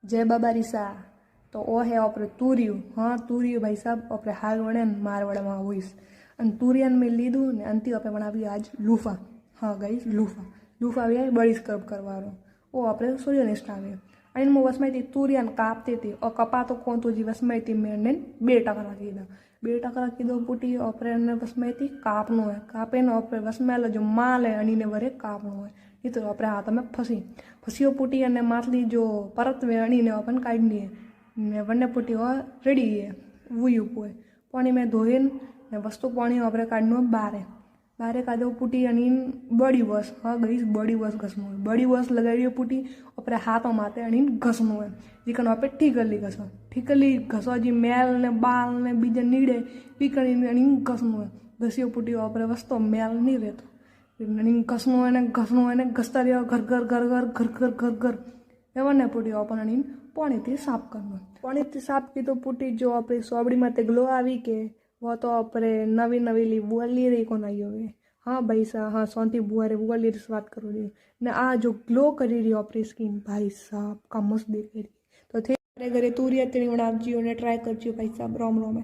जय बाबा रिसा। तो ओ है अपने तूरियू। हाँ तूरियू भाई साहब अपने हाल वड़े मारवाड़ में होइस अन तूरियन में लीधु ने अंति अपने बनावी आज लूफा। हाँ गाइस लूफा आवी बड़ी स्क्रब करवानो ओ अपने सूर्यनिष्ठ आवे आणि मग वसमायती तूरियन कापते ती और कपा तो कौन तुझी वसमायती मैंने 2 टकरा कीधा 2 टकरा कीधो पुटी अपने वसमायती कापनो है कापे ने अपने वसमेलो जो माल है अनी ने वरे कापनो है ये तो अपने हाथ में फसियो पुटी अने मातली जो परत वे अनी ने अपन काढनी है ने वने पुटी और रेडी है वुयू पोए पानी में धोईन ने वस्तु पानी अपने काढनो बारे काढो पुटी अनी बड़ी वस। हाँ गई बड़ी वस घसनो है बड़ी वस लगाई पुटी अपने हाथों माथे अनी घसनो है जीकन अपने ठीकली घसो जी मेल ने बाल ने बीजे नीड़े पीकड़ी अनी घसनो है घसियो पुटी अपने वस्तु मेल नहीं रहतो घसनो है ने घसता रहो घर एवं पुटी अपन अनी पानी थी साफ करना पानी थी साफ की तो पुटी जो अपनी सोबड़ी में ग्लो आवी के वो तो अपने नवी ली बुआली रही को नहीं होवे। हाँ भाई साहब हाँ सोंती बुआरे बुआली री बात करो रही ने आ जो ग्लो करी रही अपनी स्किन भाई साहब का मस्त देख रही तो थे घरे तूरिया तेरी बनावजी ने ट्राई करजी भाई साहब रोम